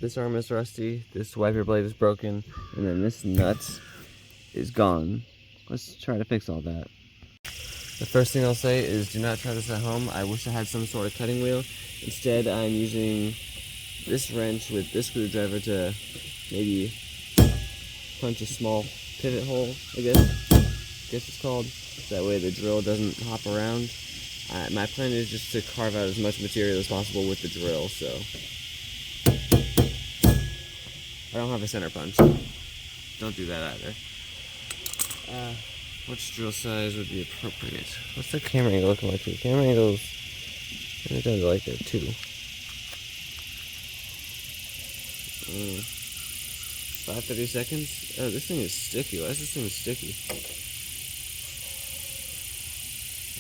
This arm is rusty, this wiper blade is broken, and then this nut is gone. Let's try to fix all that. The first thing I'll say is do not try this at home. I wish I had some sort of cutting wheel. Instead, I'm using this wrench with this screwdriver to maybe punch a small pivot hole, I guess it's called. So that way the drill doesn't hop around. My plan is just to carve out as much material as possible with the drill, so I don't have a center punch. Don't do that either. Which drill size would be appropriate? What's the camera angle looking like here? Camera angles, I'm down to like there too. 5:30 seconds. Oh, this thing is sticky. Why is this thing sticky?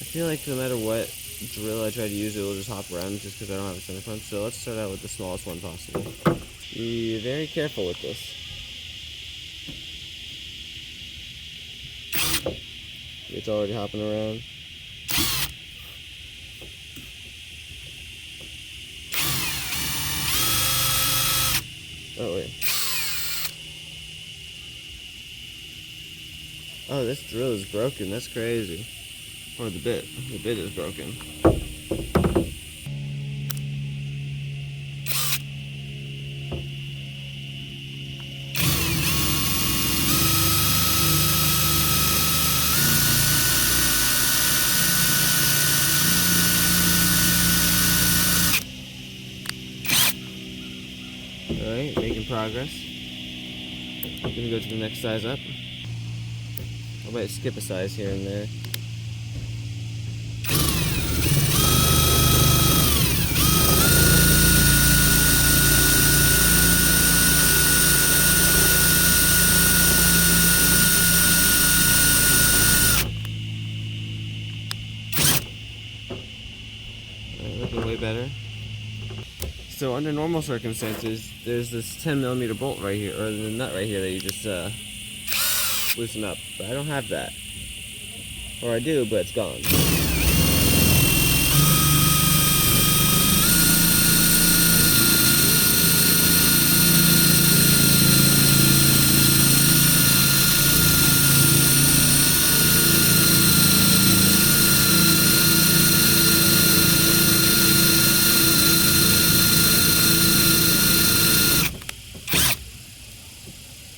I feel like no matter what drill I try to use, it will just hop around just because I don't have a center punch. So let's start out with the smallest one possible. Be very careful with this. It's already hopping around. Oh, wait. Oh, this drill is broken. That's crazy. Or the bit. The bit is broken. Alright, making progress. I'm gonna go to the next size up. I might skip a size here and there. Alright, looking way better. So under normal circumstances, there's this 10mm bolt right here, or the nut right here that you just loosen up. But I don't have that. Or I do, but it's gone.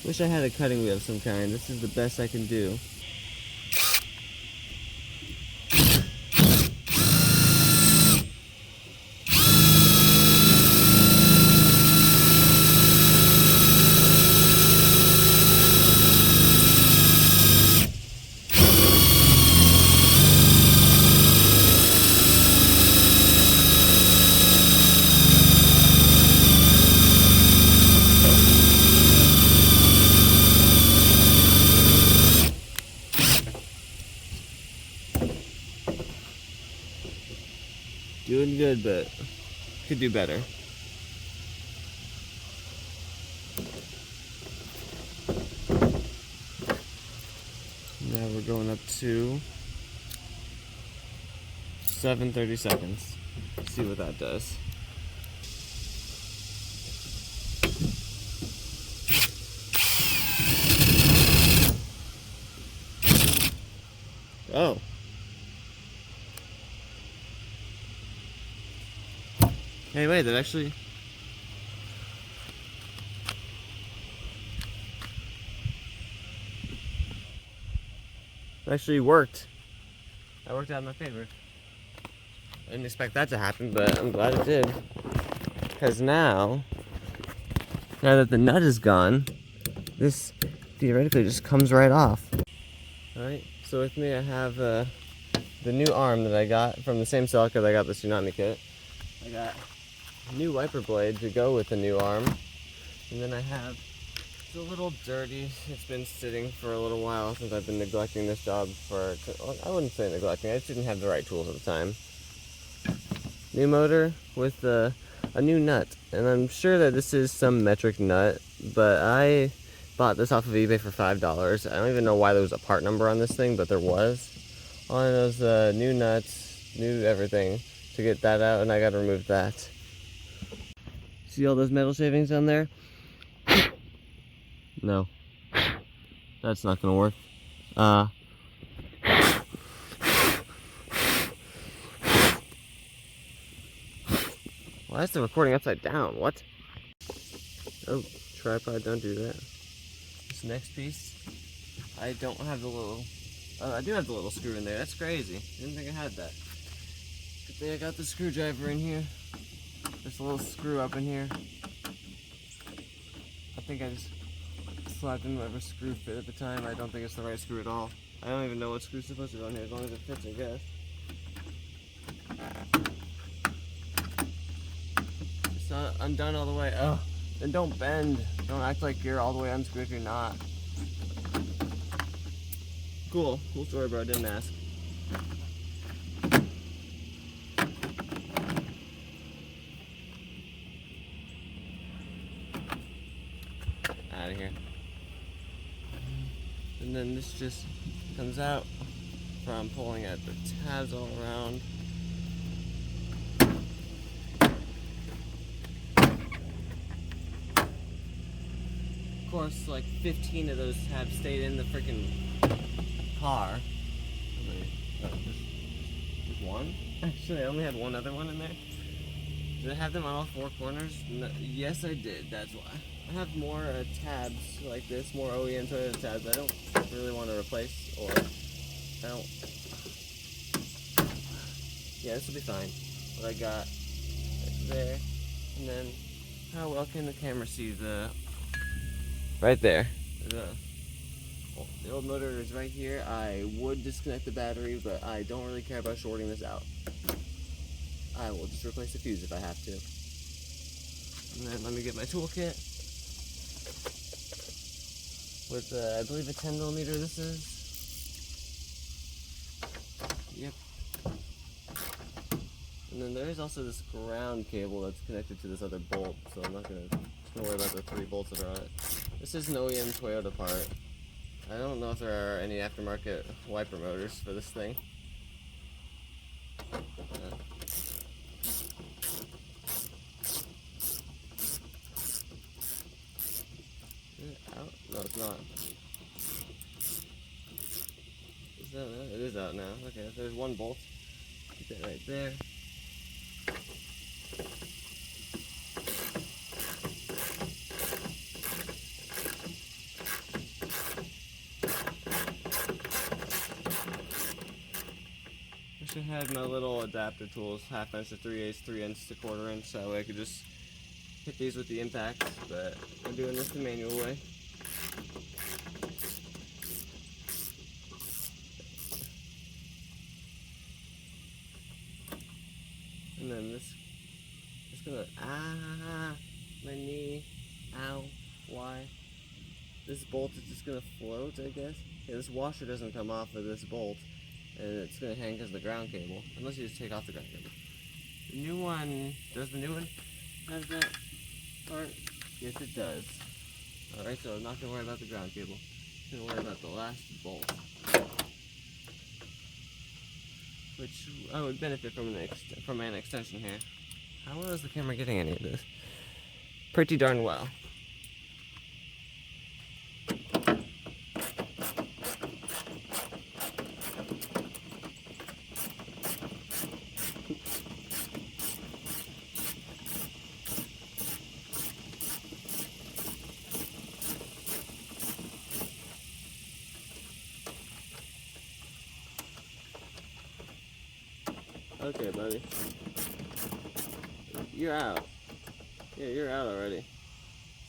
Wish I had a cutting wheel of some kind. This is the best I can do. Doing good, but could do better. Now we're going up to 7:30 seconds. See what that does. Oh. Hey, wait, that actually... It actually worked. That worked out in my favor. I didn't expect that to happen, but I'm glad it did. Because now that the nut is gone, this theoretically just comes right off. Alright, so with me I have the new arm that I got from the same Celica that I got the Tsunami kit. I got a new wiper blade to go with the new arm. And then I have, it's a little dirty. It's been sitting for a little while since I've been neglecting this job for, I wouldn't say neglecting, I just didn't have the right tools at the time. New motor with a new nut. And I'm sure that this is some metric nut, but I bought this off of eBay for $5. I don't even know why there was a part number on this thing, but there was. All I know is new nuts, new everything to get that out, and I gotta remove that. See all those metal shavings on there? No. That's not gonna work. Why is the recording upside down? What? Oh, tripod, don't do that. This next piece, I don't have the little... Oh, I do have the little screw in there. That's crazy. Didn't think I had that. Good thing I got the screwdriver in here. There's a little screw up in here. I think I just slapped in whatever screw fit at the time. I don't think it's the right screw at all. I don't even know what screw's supposed to go in here, as long as it fits, I guess. It's not undone all the way. Oh, then don't bend. Don't act like you're all the way unscrewed if you're not. Cool story, bro. I didn't ask. Out of here. And then this just comes out from pulling at the tabs all around. Of course, like 15 of those tabs stayed in the freaking car. Just one? Actually, I only had one other one in there. Did I have them on all four corners? No, yes, I did. That's why. I have more tabs like this, more OEM Toyota tabs. I don't really want to replace, or I don't. Yeah, this will be fine. What I got there, and then how well can the camera see the? Right there. The old motor is right here. I would disconnect the battery, but I don't really care about shorting this out. I will just replace the fuse if I have to. And then let me get my toolkit. With, I believe a 10mm this is. Yep. And then there is also this ground cable that's connected to this other bolt, so I'm not gonna worry about the 3 bolts that are on it. This is an OEM Toyota part. I don't know if there are any aftermarket wiper motors for this thing. Is it out? No, it's not. Is that out? It is out now. Okay, there's one bolt. Keep it right there. I had my little adapter tools, 1/2 inch to 3/8, 3 inch to 1/4 inch, so that way I could just hit these with the impact, but I'm doing this the manual way. And then this is gonna, my knee, ow, why? This bolt is just gonna float, I guess. Yeah, this washer doesn't come off of this bolt. And it's going to hang because of the ground cable, unless you just take off the ground cable. The new one, does the new one have that part? Yes, it does. Alright, so I'm not going to worry about the ground cable. I'm going to worry about the last bolt, which I would benefit from an extension here. How well is the camera getting any of this? Pretty darn well. Okay, buddy. You're out. Yeah, you're out already.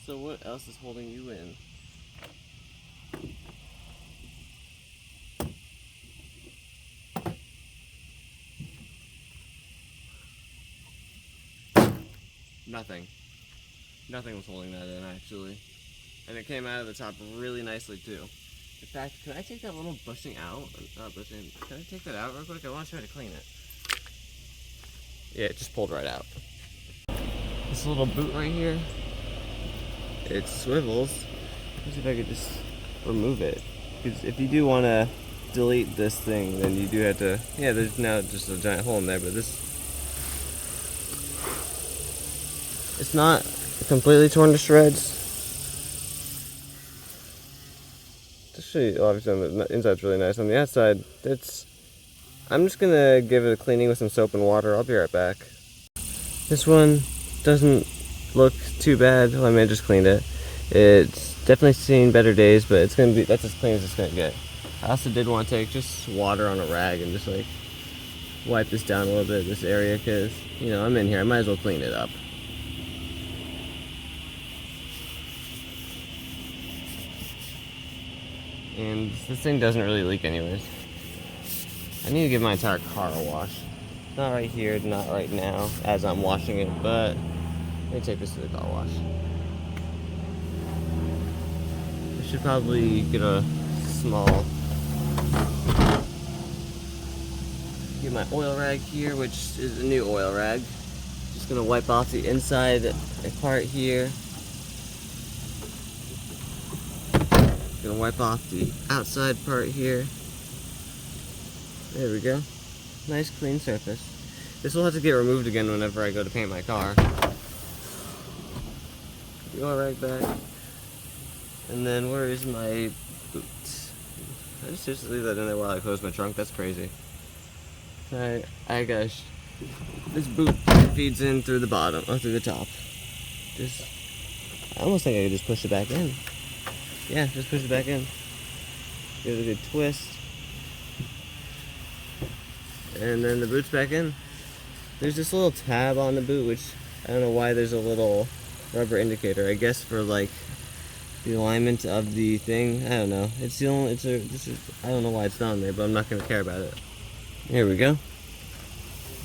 So what else is holding you in? Nothing. Nothing was holding that in, actually. And it came out of the top really nicely, too. In fact, can I take that little bushing out? Not bushing. Can I take that out real quick? I want to try to clean it. Yeah, it just pulled right out. This little boot right here, it swivels. Let's see if I could just remove it. Because if you do want to delete this thing, then you do have to, yeah, there's now just a giant hole in there, but this, It's not completely torn to shreds. Actually, obviously on the inside's really nice. On the outside, I'm just gonna give it a cleaning with some soap and water. I'll be right back. This one doesn't look too bad. Well, I mean, I just cleaned it. It's definitely seen better days, but that's as clean as it's gonna get. I also did want to take just water on a rag and just like wipe this down a little bit, this area, because, you know, I'm in here. I might as well clean it up. And this thing doesn't really leak anyways. I need to give my entire car a wash. Not right here, not right now, as I'm washing it, but let me take this to the car wash. I should probably get a small, get my oil rag here, which is a new oil rag. Just gonna wipe off the inside part here. Gonna wipe off the outside part here. There we go. Nice clean surface. This will have to get removed again whenever I go to paint my car. The oil rag back. And then where is my boot? I just leave that in there while I close my trunk. That's crazy. I gosh. This boot feeds in through the bottom, or through the top. I almost think I could just push it back in. Yeah, just push it back in. Give it a good twist. And then the boot's back in. There's this little tab on the boot, which I don't know why there's a little rubber indicator. I guess for like the alignment of the thing. I don't know. I don't know why it's not on there, but I'm not gonna care about it. Here we go.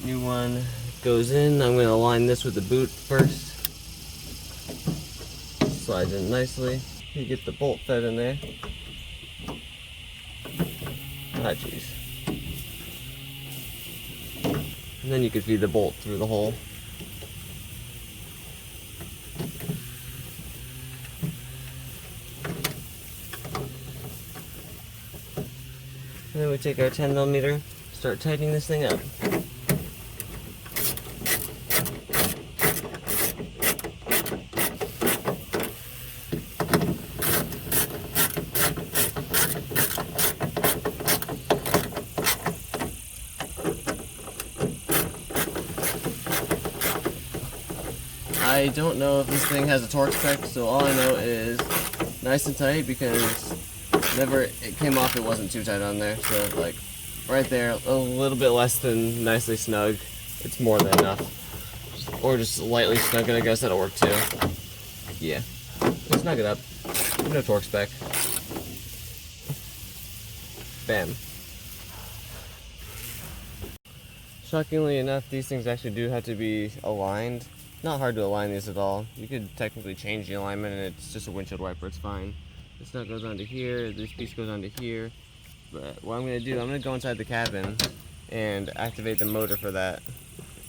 New one goes in. I'm gonna align this with the boot first. Slides in nicely. You get the bolt fed in there. Ah, jeez. And then you can feed the bolt through the hole. And then we take our 10mm, start tightening this thing up. I don't know if this thing has a torque spec, so all I know is nice and tight, because whenever it came off it wasn't too tight on there, so like right there, a little bit less than nicely snug. It's more than enough. Or just lightly snug, and I guess that'll work too. Yeah. Snug it up. No torque spec. Bam. Shockingly enough, these things actually do have to be aligned. Not hard to align these at all. You could technically change the alignment and it's just a windshield wiper, it's fine. This nut goes onto here, this piece goes onto here. But what I'm going to do, I'm going to go inside the cabin and activate the motor for that.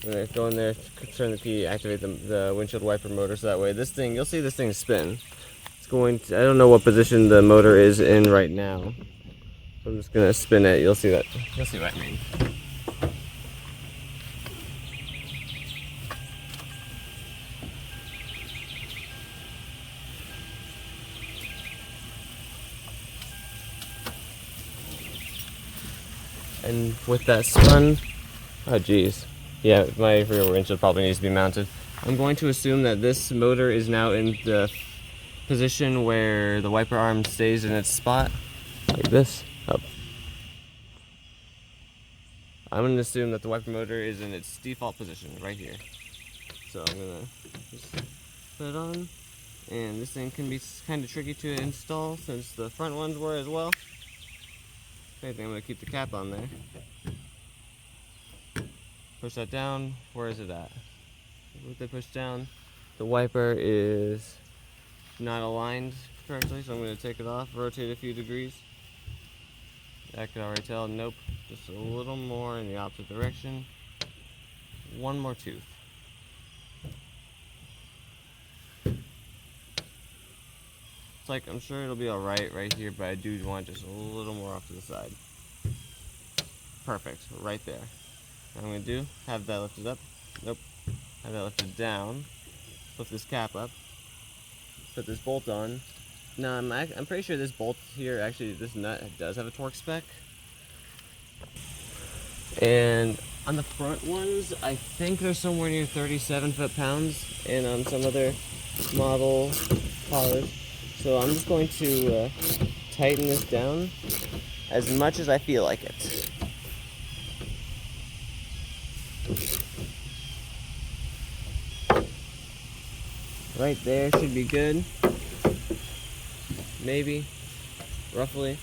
I'm going to go in there, turn the key, activate the windshield wiper motor, so that way this thing, you'll see this thing spin. It's going to, I don't know what position the motor is in right now. So I'm just going to spin it, you'll see what I mean. And with that spun, oh geez, yeah, my rear windshield probably needs to be mounted. I'm going to assume that this motor is now in the position where the wiper arm stays in its spot, like this, up. I'm going to assume that the wiper motor is in its default position, right here. So I'm going to just put it on, and this thing can be kind of tricky to install since the front ones were as well. I think I'm going to keep the cap on there. Push that down. Where is it at? What they push down? The wiper is not aligned correctly, so I'm going to take it off, rotate a few degrees. I could already tell, nope, just a little more in the opposite direction. One more tooth. It's like, I'm sure it'll be alright right here, but I do want just a little more off to the side. Perfect, right there. What I'm going to do, have that lifted up. Nope. Have that lifted down. lift this cap up, put this bolt on. Now I'm pretty sure this bolt here, actually this nut does have a torque spec. And on the front ones, I think they're somewhere near 37 foot-pounds, and on some other model polish. So I'm just going to tighten this down as much as I feel like it. Right there should be good. Maybe, roughly.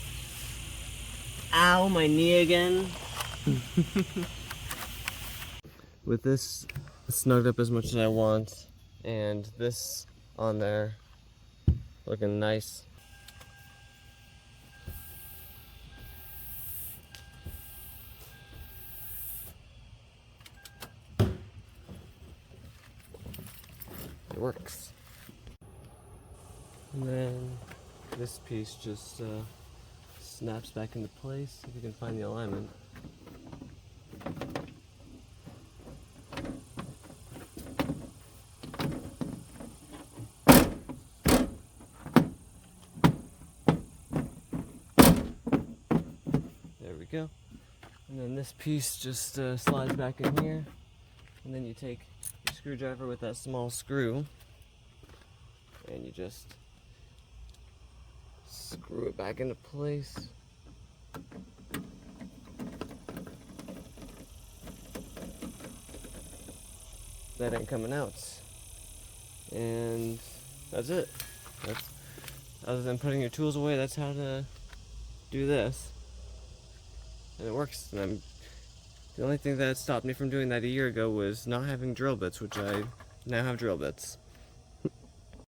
Ow, my knee again. With this snugged up as much as I want, and this on there looking nice. It works. And then this piece just snaps back into place, if you can find the alignment. There we go. And then this piece just slides back in here, and then you take your screwdriver with that small screw and you just screw it back into place. That ain't coming out. And that's it. Other than putting your tools away, that's how to do this. And it works. And the only thing that stopped me from doing that a year ago was not having drill bits, which I now have drill bits.